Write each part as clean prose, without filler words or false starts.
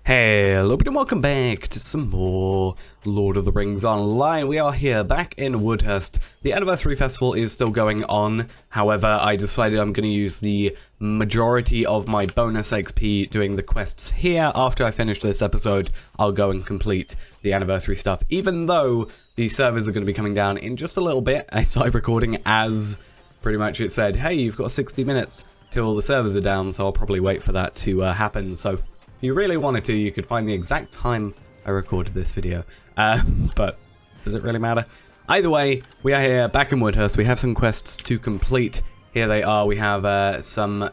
Hello and welcome back to some more Lord of the Rings Online. We are here back in Woodhurst. The anniversary festival is still going on. However, I decided I'm going to use the majority of my bonus XP doing the quests here. After I finish this episode, I'll go and complete the anniversary stuff. Even though the servers are going to be coming down in just a little bit, I started recording as pretty much it said, hey, you've got 60 minutes till the servers are down, so I'll probably wait for that to happen. So if you really wanted to, you could find the exact time I recorded this video. But does it really matter? Either way, we are here back in Woodhurst. We have some quests to complete. Here they are. We have some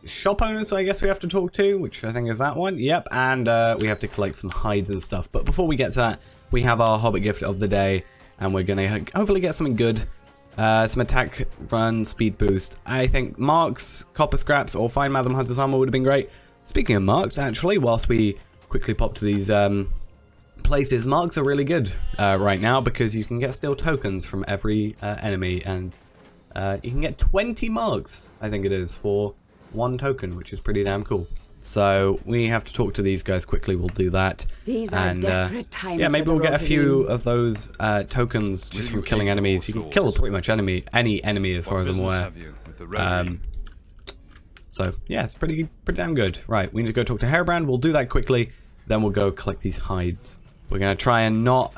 shop owners, I guess we have to talk to, which I think is that one. Yep, and we have to collect some hides and stuff. But before we get to that, we have our Hobbit gift of the day, and we're going to hopefully get something good. Some attack, run, speed boost. I think marks, copper scraps, or fine Madam Hunter's armor would have been great. Speaking of marks, actually, whilst we quickly pop to these places, marks are really good right now because you can get steel tokens from every enemy, and you can get 20 marks, I think it is, for one token, which is pretty damn cool. So we have to talk to these guys quickly. We'll do that. These are desperate times. Yeah, maybe we'll get a few of those tokens just from killing enemies. You can kill pretty much any enemy as far as I'm aware. So yeah, it's pretty damn good. Right, we need to go talk to Hairebrand. We'll do that quickly. Then we'll go collect these hides. We're gonna try and not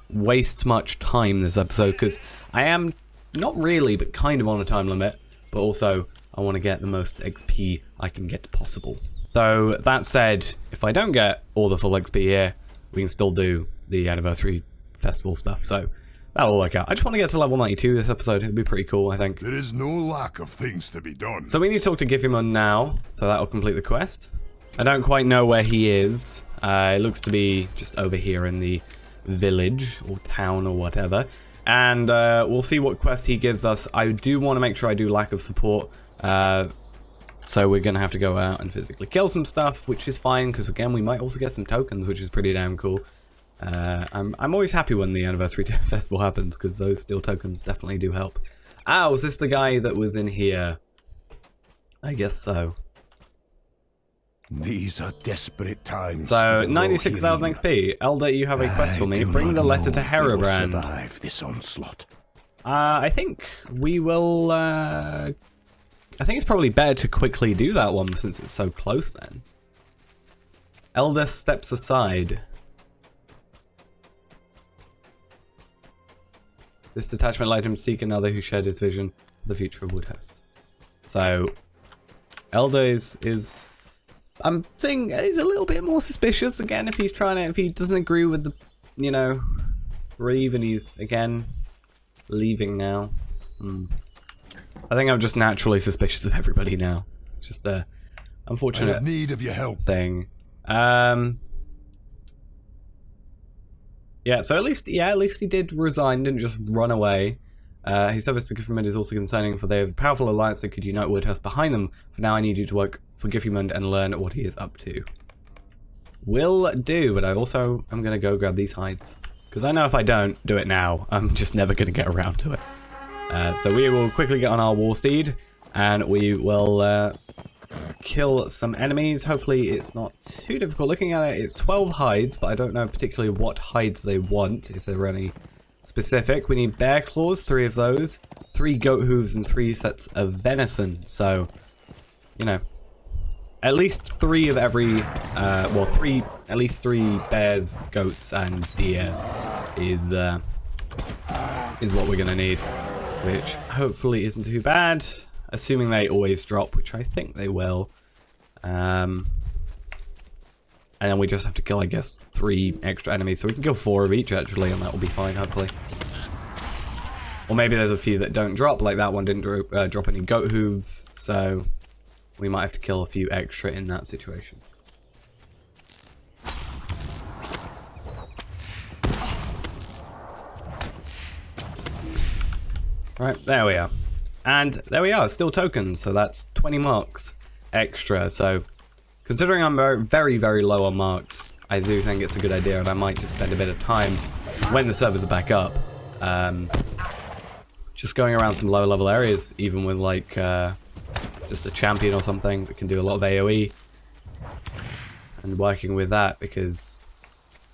waste much time this episode because I am not really, but kind of on a time limit. But also, I want to get the most XP I can get possible. Though that said, if I don't get all the full XP here, we can still do the anniversary festival stuff. So that'll work out. I just want to get to level 92 this episode. It'd be pretty cool, I think. There is no lack of things to be done. So we need to talk to Githemund now, so that'll complete the quest. I don't quite know where he is. It looks to be just over here in the village or town or whatever. And we'll see what quest he gives us. I do want to make sure I do lack of support. So we're going to have to go out and physically kill some stuff, which is fine, because again, we might also get some tokens, which is pretty damn cool. I'm always happy when the anniversary festival happens, because those steel tokens definitely do help. Ah, was this the guy that was in here? I guess so. These are desperate times. So 96,000 XP. Elder, you have a quest for me. Bring the letter to Hairebrand. Survive this onslaught. I think we will. I think it's probably better to quickly do that one since it's so close. Then. Elder steps aside. This detachment led him to seek another who shared his vision for the future of Woodhurst. So, Elder is I'm saying he's a little bit more suspicious again if he doesn't agree with the, you know, Reeve, and he's again leaving now. I think I'm just naturally suspicious of everybody now. It's just a unfortunate I have need of your help. thing. Yeah, so at least he did resign, didn't just run away. His service to Githemund is also concerning, for they have a powerful alliance that could unite Woodhurst behind them. For now, I need you to work for Githemund and learn what he is up to. Will do, but I also am going to go grab these hides. Because I know if I don't do it now, I'm just never going to get around to it. So we will quickly get on our war steed, and we will kill some enemies. Hopefully it's not too difficult. Looking at it, it's 12 hides, but I don't know particularly what hides they want, if there are any specific. We need bear claws, 3 of those, 3 goat hooves, and 3 sets of venison. So, you know, at least 3 of every, at least 3 bears, goats, and deer is what we're gonna need, which hopefully isn't too bad. Assuming they always drop, which I think they will. And then we just have to kill, I guess, 3 extra enemies. So we can kill 4 of each, actually, and that will be fine, hopefully. Or maybe there's a few that don't drop, like that one didn't drop any goat hooves. So we might have to kill a few extra in that situation. Right, there we are. And there we are, still tokens, so that's 20 marks extra. So, considering I'm very, very low on marks, I do think it's a good idea, and I might just spend a bit of time when the servers are back up, just going around some low-level areas, even with like just a champion or something that can do a lot of AoE, and working with that because,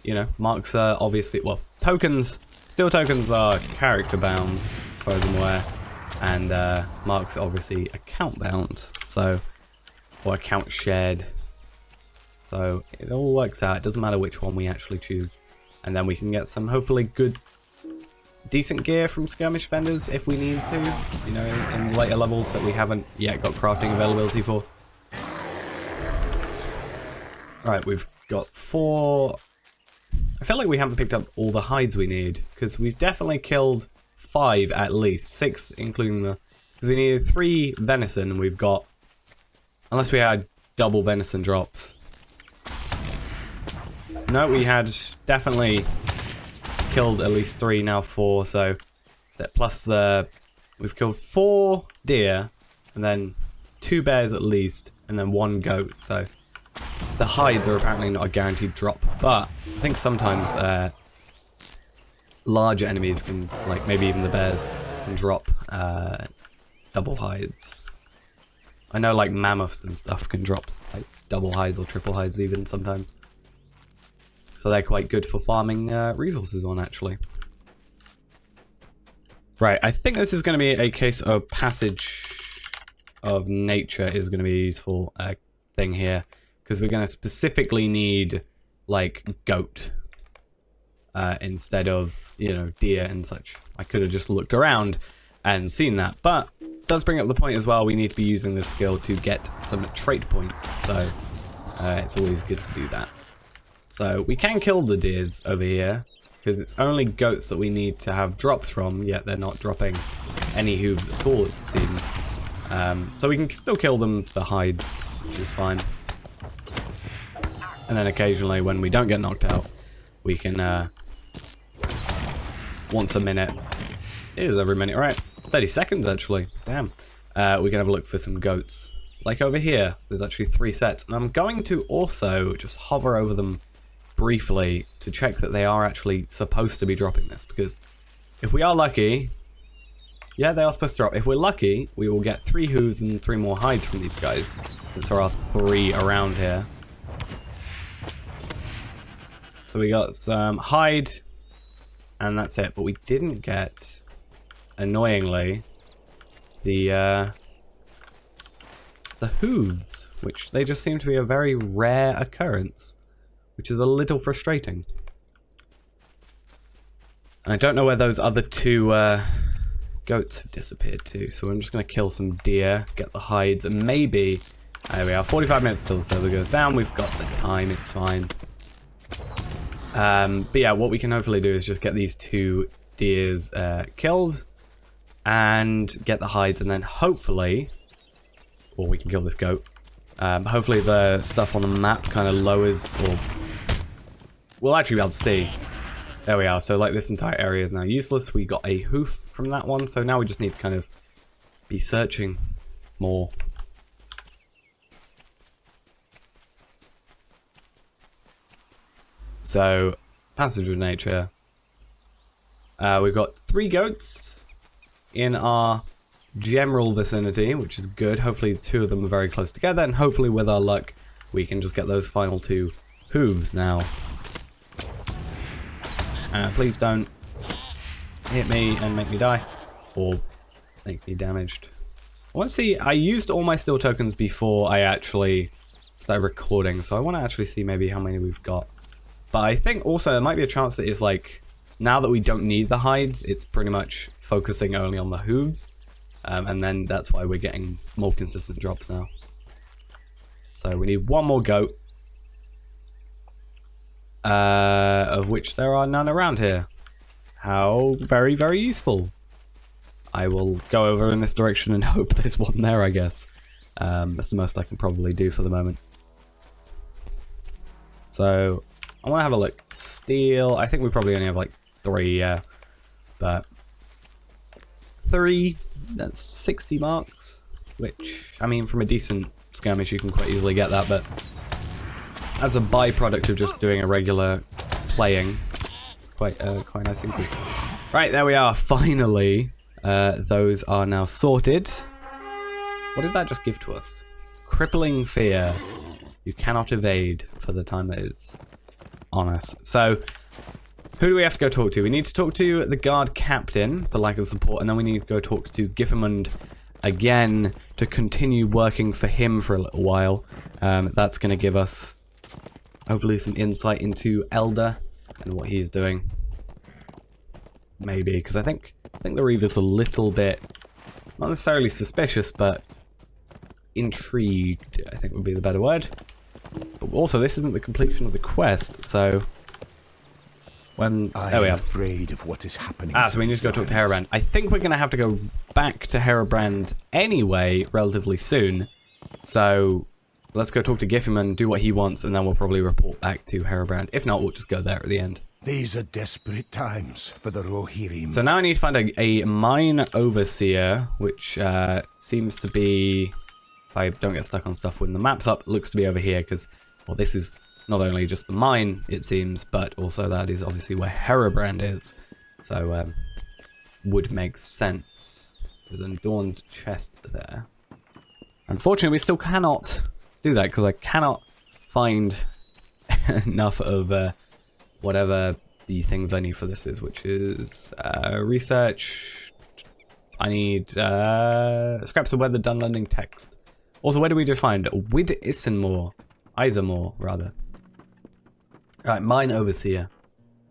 you know, marks are obviously, well, tokens, steel tokens are character bound as far as I'm aware, and marks are obviously account bound, so, or account shared. So it all works out. It doesn't matter which one we actually choose, and then we can get some hopefully good, decent gear from skirmish vendors if we need to, you know, in later levels that we haven't yet got crafting availability for. Right, we've got 4. I feel like we haven't picked up all the hides we need, because we've definitely killed 5 at least, 6 including the, because we needed 3 venison, and we've got, unless we had double venison drops. No, we had definitely killed at least 3, now 4, so that plus we've killed 4 deer, and then 2 bears at least, and then 1 goat, so the hides are apparently not a guaranteed drop, but I think sometimes larger enemies can, like maybe even the bears, can drop double hides. I know like mammoths and stuff can drop like double hides or triple hides even sometimes. So they're quite good for farming resources on, actually. Right, I think this is going to be a case of passage of nature is going to be a useful thing here. Because we're going to specifically need, like, goat. Instead of, you know, deer and such. I could have just looked around and seen that. But it does bring up the point as well, we need to be using this skill to get some trait points. So it's always good to do that. So we can kill the deers over here, because it's only goats that we need to have drops from, yet they're not dropping any hooves at all, it seems. So we can still kill them for hides, which is fine. And then occasionally, when we don't get knocked out, we can, once a minute, it is every minute, right? 30 seconds, actually, damn. We can have a look for some goats. Like over here, there's actually 3 sets. And I'm going to also just hover over them briefly to check that they are actually supposed to be dropping this, because if we are lucky, yeah, they are supposed to drop. If we're lucky, we will get 3 hooves and 3 more hides from these guys, since there are 3 around here. So we got some hide, and that's it. But we didn't get, annoyingly, the hooves, which they just seem to be a very rare occurrence, which is a little frustrating. And I don't know where those other 2 goats have disappeared to, so I'm just going to kill some deer, get the hides, and maybe, there we are, 45 minutes till the server goes down. We've got the time, it's fine. But yeah, what we can hopefully do is just get these 2 deers killed, and get the hides, and then hopefully, or we can kill this goat. Hopefully the stuff on the map kind of lowers, or we'll actually be able to see. There we are, so like this entire area is now useless. We got a hoof from that one, so now we just need to kind of be searching more. So, passage of nature. We've got 3 goats in our general vicinity, which is good. Hopefully 2 of them are very close together, and hopefully with our luck we can just get those final 2 hooves now. Please don't hit me and make me die, or make me damaged. I want to see, I used all my steel tokens before I actually started recording, so I want to actually see maybe how many we've got. But I think also there might be a chance that it's like, now that we don't need the hides, it's pretty much focusing only on the hooves. And then that's why we're getting more consistent drops now. So we need 1 more goat. Of which there are none around here. How very, very useful. I will go over in this direction and hope there's 1 there, I guess. That's the most I can probably do for the moment. So I want to have a look. Steel, I think we probably only have like 3, yeah. But 3, that's 60 marks. Which, I mean, from a decent skirmish you can quite easily get that, but as a byproduct of just doing a regular playing, it's quite a nice increase. Right, there we are, finally. Those are now sorted. What did that just give to us? Crippling fear. You cannot evade for the time that is on us. So, who do we have to go talk to? We need to talk to the guard captain for lack of support, and then we need to go talk to Giffermund again to continue working for him for a little while. That's going to give us hopefully some insight into Elder and what he's doing. Maybe, because I think the Reaver's a little bit, not necessarily suspicious, but intrigued, I think would be the better word. But also, this isn't the completion of the quest, so when there we are. Afraid of what is happening. So we need to go talk to Herobrand. I think we're going to have to go back to Herobrand anyway, relatively soon. So let's go talk to Giffermund, do what he wants, and then we'll probably report back to Herobrand. If not, we'll just go there at the end. These are desperate times for the Rohirrim. So now I need to find a mine overseer, which seems to be, if I don't get stuck on stuff when the map's up, looks to be over here, because, well, this is not only just the mine, it seems, but also that is obviously where Herobrand is. So, would make sense. There's an adorned chest there. Unfortunately, we still cannot do that, because I cannot find enough of whatever the things I need for this is, which is research. I need scraps of weather done lending text. Also, where do we just find Isenmore, rather. Right, mine overseer.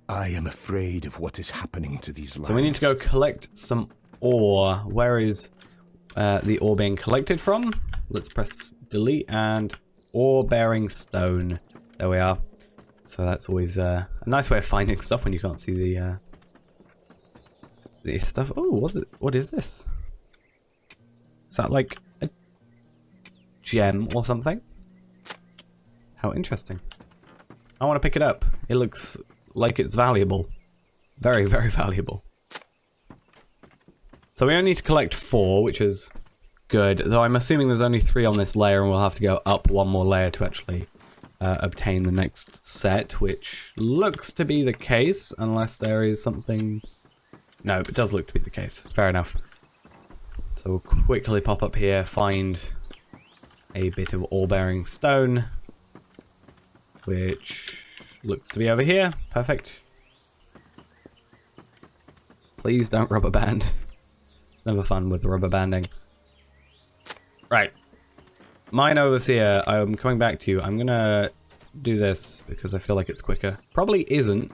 I am afraid of what is happening to these lands. So we need to go collect some ore. Where is the ore being collected from? Let's press delete and ore bearing stone. There we are. So that's always a nice way of finding stuff when you can't see the stuff. Oh, what is this? Is that like a gem or something? How interesting. I want to pick it up. It looks like it's valuable. Very, very valuable. So we only need to collect 4, which is good. Though I'm assuming there's only 3 on this layer, and we'll have to go up 1 more layer to actually obtain the next set, which looks to be the case, unless there is something... No, it does look to be the case. Fair enough. So we'll quickly pop up here, find a bit of ore-bearing stone, which looks to be over here. Perfect. Please don't rubber band. It's never fun with rubber banding. Right. Mine overseer, I'm coming back to you. I'm gonna do this because I feel like it's quicker. Probably isn't,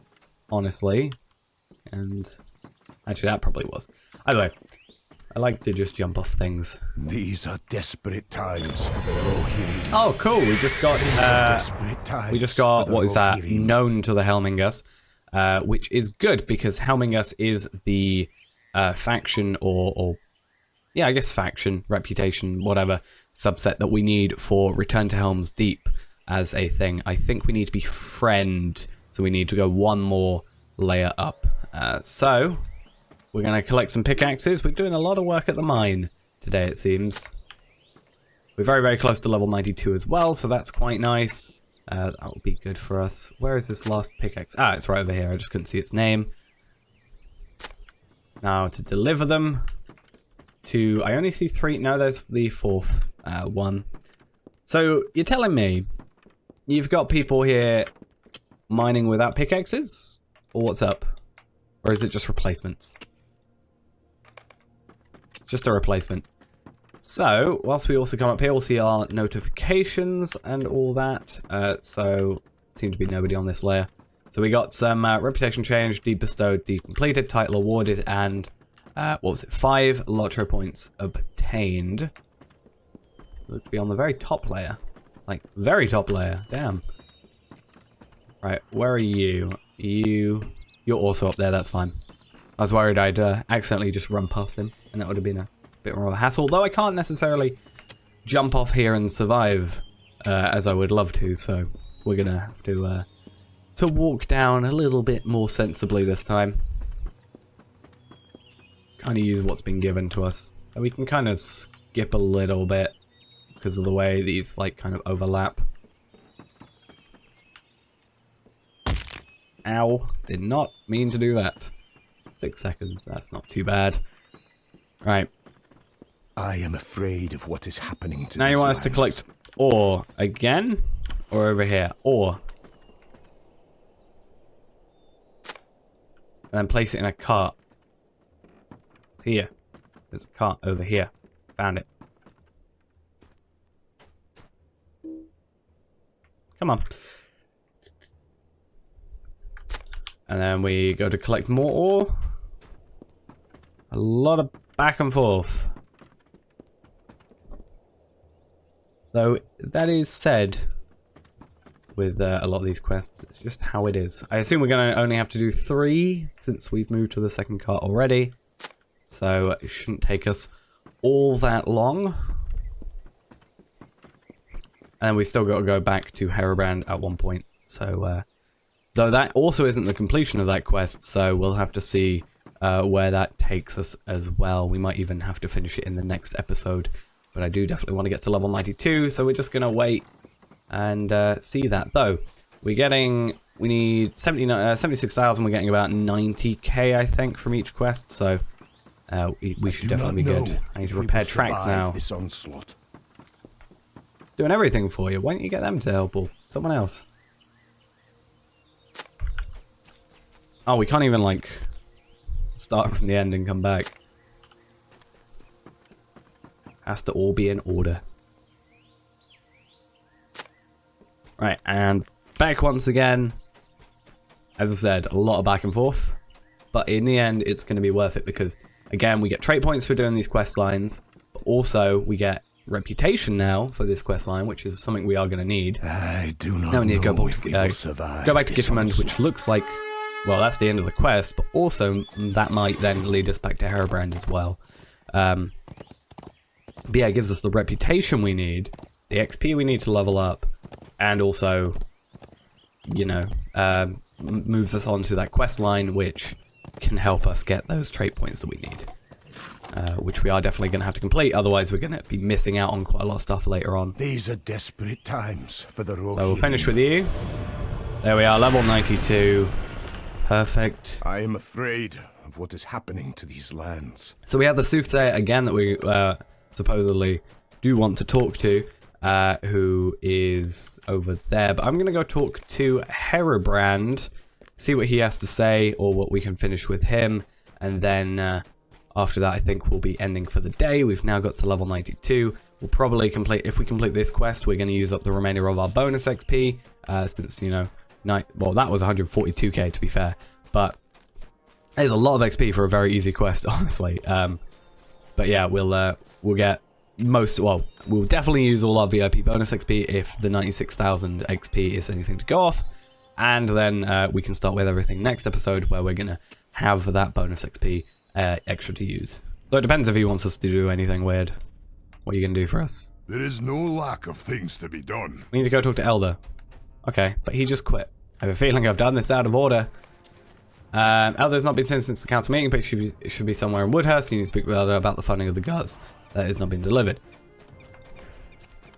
honestly. And actually that probably was. Either way, I like to just jump off things. These are desperate times for the Rohirrim. Oh, cool. We just got what is that? Known to the Helmingus, which is good because Helmingus is the faction or yeah, I guess faction, reputation, whatever subset that we need for Return to Helm's Deep as a thing. I think we need to be friend, so we need to go 1 more layer up. So we're going to collect some pickaxes. We're doing a lot of work at the mine today, it seems. We're very, very close to level 92 as well, so that's quite nice. That will be good for us. Where is this last pickaxe? Ah, it's right over here. I just couldn't see its name. Now, to deliver them to... I only see 3. No, there's the 4th one. So, you're telling me you've got people here mining without pickaxes? Or what's up? Or is it just replacements? Just a replacement. So, whilst we also come up here, we'll see our notifications and all that. So, seem to be nobody on this layer. So we got some reputation change, deed bestowed, deed completed, title awarded, and what was it? 5 LOTRO points obtained. Look to be on the very top layer. Like, very top layer. Damn. Right, where are you? You're also up there, that's fine. I was worried I'd accidentally just run past him, and that would have been a bit more of a hassle. Though I can't necessarily jump off here and survive as I would love to, so we're gonna have to walk down a little bit more sensibly this time. Kind of use what's been given to us. And we can kind of skip a little bit because of the way these like kind of overlap. Ow, did not mean to do that. 6 seconds, that's not too bad. Right. I am afraid of what is happening to now these you want us to lands. collect ore again? or over here, or... and then place it in a cart. Here. There's a cart over here. Found it. Come on. And then we go to collect more ore. A lot of back and forth. Though, that is said with a lot of these quests, it's just how it is. I assume we're going to only have to do 3 since we've moved to the second cart already. So it shouldn't take us all that long. And we still got to go back to Herobrand at one point. So, though that also isn't the completion of that quest, so we'll have to see where that takes us as well. We might even have to finish it in the next episode. But I do definitely want to get to level 92, so we're just going to wait and see that. Though, we need 76,000, we're getting about 90k, I think, from each quest, so we should definitely be good. I need to repair tracks now. This onslaught. Doing everything for you. Why don't you get them to help, or someone else? Oh, we can't even, like, start from the end and come back. Has to all be in order. Right, and back once again. As I said, a lot of back and forth. But in the end, it's going to be worth it because, again, we get trait points for doing these quest lines. But also, we get reputation now for this quest line, which is something we are going to need. I do not now we need to know if we will survive. Go back to Gifferman, which looks like, well, that's the end of the quest. But also, that might then lead us back to Herobrand as well. But yeah, it gives us the reputation we need, the XP we need to level up, and also, you know, moves us on to that quest line, which can help us get those trait points that we need. Which we are definitely going to have to complete, otherwise we're going to be missing out on quite a lot of stuff later on. These are desperate times for the Rohirrim. So we'll finish with you. There we are, level 92. Perfect. I am afraid of what is happening to these lands. So we have the Soothsayer again that we supposedly do want to talk to, who is over there. But I'm going to go talk to Herobrand, see what he has to say, or what we can finish with him. And then after that, I think we'll be ending for the day. We've now got to level 92. We'll probably complete, if we complete this quest, we're going to use up the remainder of our bonus XP, since, you know, well, that was 142k to be fair. But there's a lot of XP for a very easy quest, honestly. But yeah, we'll get we'll definitely use all our VIP bonus XP if the 96,000 XP is anything to go off. And then we can start with everything next episode where we're going to have that bonus XP extra to use. Though it depends if he wants us to do anything weird. What are you going to do for us? There is no lack of things to be done. We need to go talk to Elder. Okay, but he just quit. I have a feeling I've done this out of order. Elder's not been seen since the council meeting, but it should be somewhere in Woodhurst. You need to speak with Elder about the funding of the guards. That has not been delivered.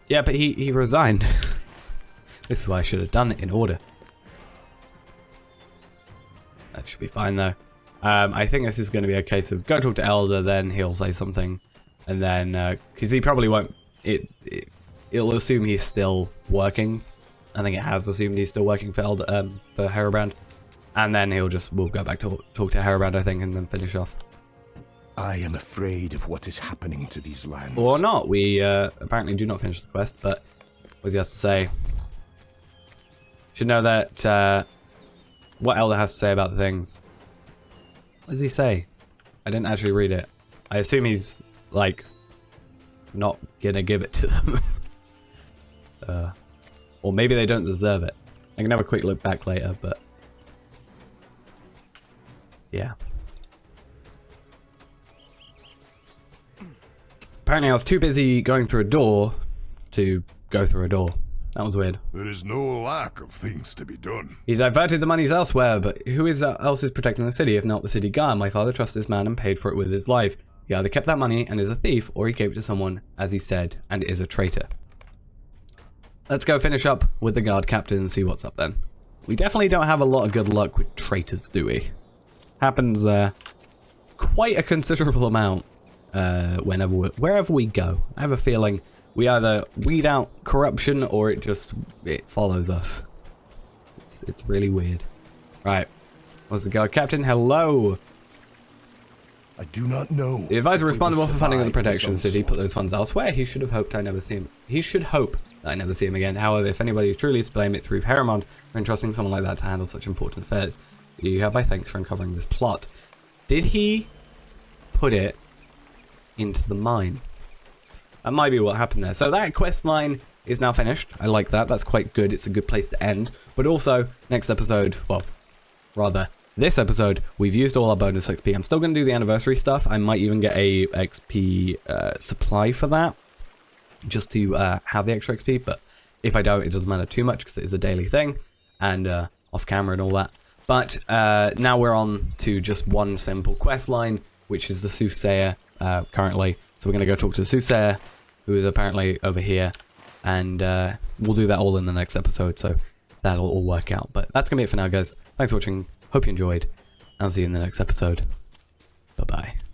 Yeah, but he resigned. This is why I should have done it in order. That should be fine, though. I think this is going to be a case of go talk to Elder, then he'll say something. And then, because he probably won't... It'll assume he's still working. I think it has assumed he's still working for for Herobrand. And then we'll go back to talk to Herobrand, I think, and then finish off. I am afraid of what is happening to these lands. Or not. We apparently do not finish the quest, but what he has to say. Should know that what Elder has to say about the things. What does he say? I didn't actually read it. I assume he's, like, not gonna give it to them. Or maybe they don't deserve it. I can have a quick look back later, but... yeah. Apparently I was too busy going through a door to go through a door. That was weird. There is no lack of things to be done. He's diverted the monies elsewhere, but who else is protecting the city if not the city guard? My father trusted this man and paid for it with his life. He either kept that money and is a thief, or he gave it to someone, as he said, and is a traitor. Let's go finish up with the guard captain and see what's up then. We definitely don't have a lot of good luck with traitors, do we? Happens quite a considerable amount wherever we go. I have a feeling we either weed out corruption or it follows us. It's really weird. Right. What's the guard captain? Hello. I do not know. The advisor responsible for funding of the protection some city put sort. those funds elsewhere. He should have hoped I never see him. He should hope that I never see him again. However, if anybody is truly to blame, it's Ruth Heremont for entrusting someone like that to handle such important affairs. You have my thanks for uncovering this plot. Did he put it into the mine? That might be what happened there. So that quest line is now finished. I like that. That's quite good. It's a good place to end. But also, next episode, well, rather, this episode, we've used all our bonus XP. I'm still going to do the anniversary stuff. I might even get a XP supply for that, just to have the extra XP. But if I don't, it doesn't matter too much because it is a daily thing and off camera and all that. But now we're on to just one simple quest line, which is the soothsayer currently. So we're going to go talk to the soothsayer, who is apparently over here. And we'll do that all in the next episode. So that'll all work out. But that's going to be it for now, guys. Thanks for watching. Hope you enjoyed. I'll see you in the next episode. Bye-bye.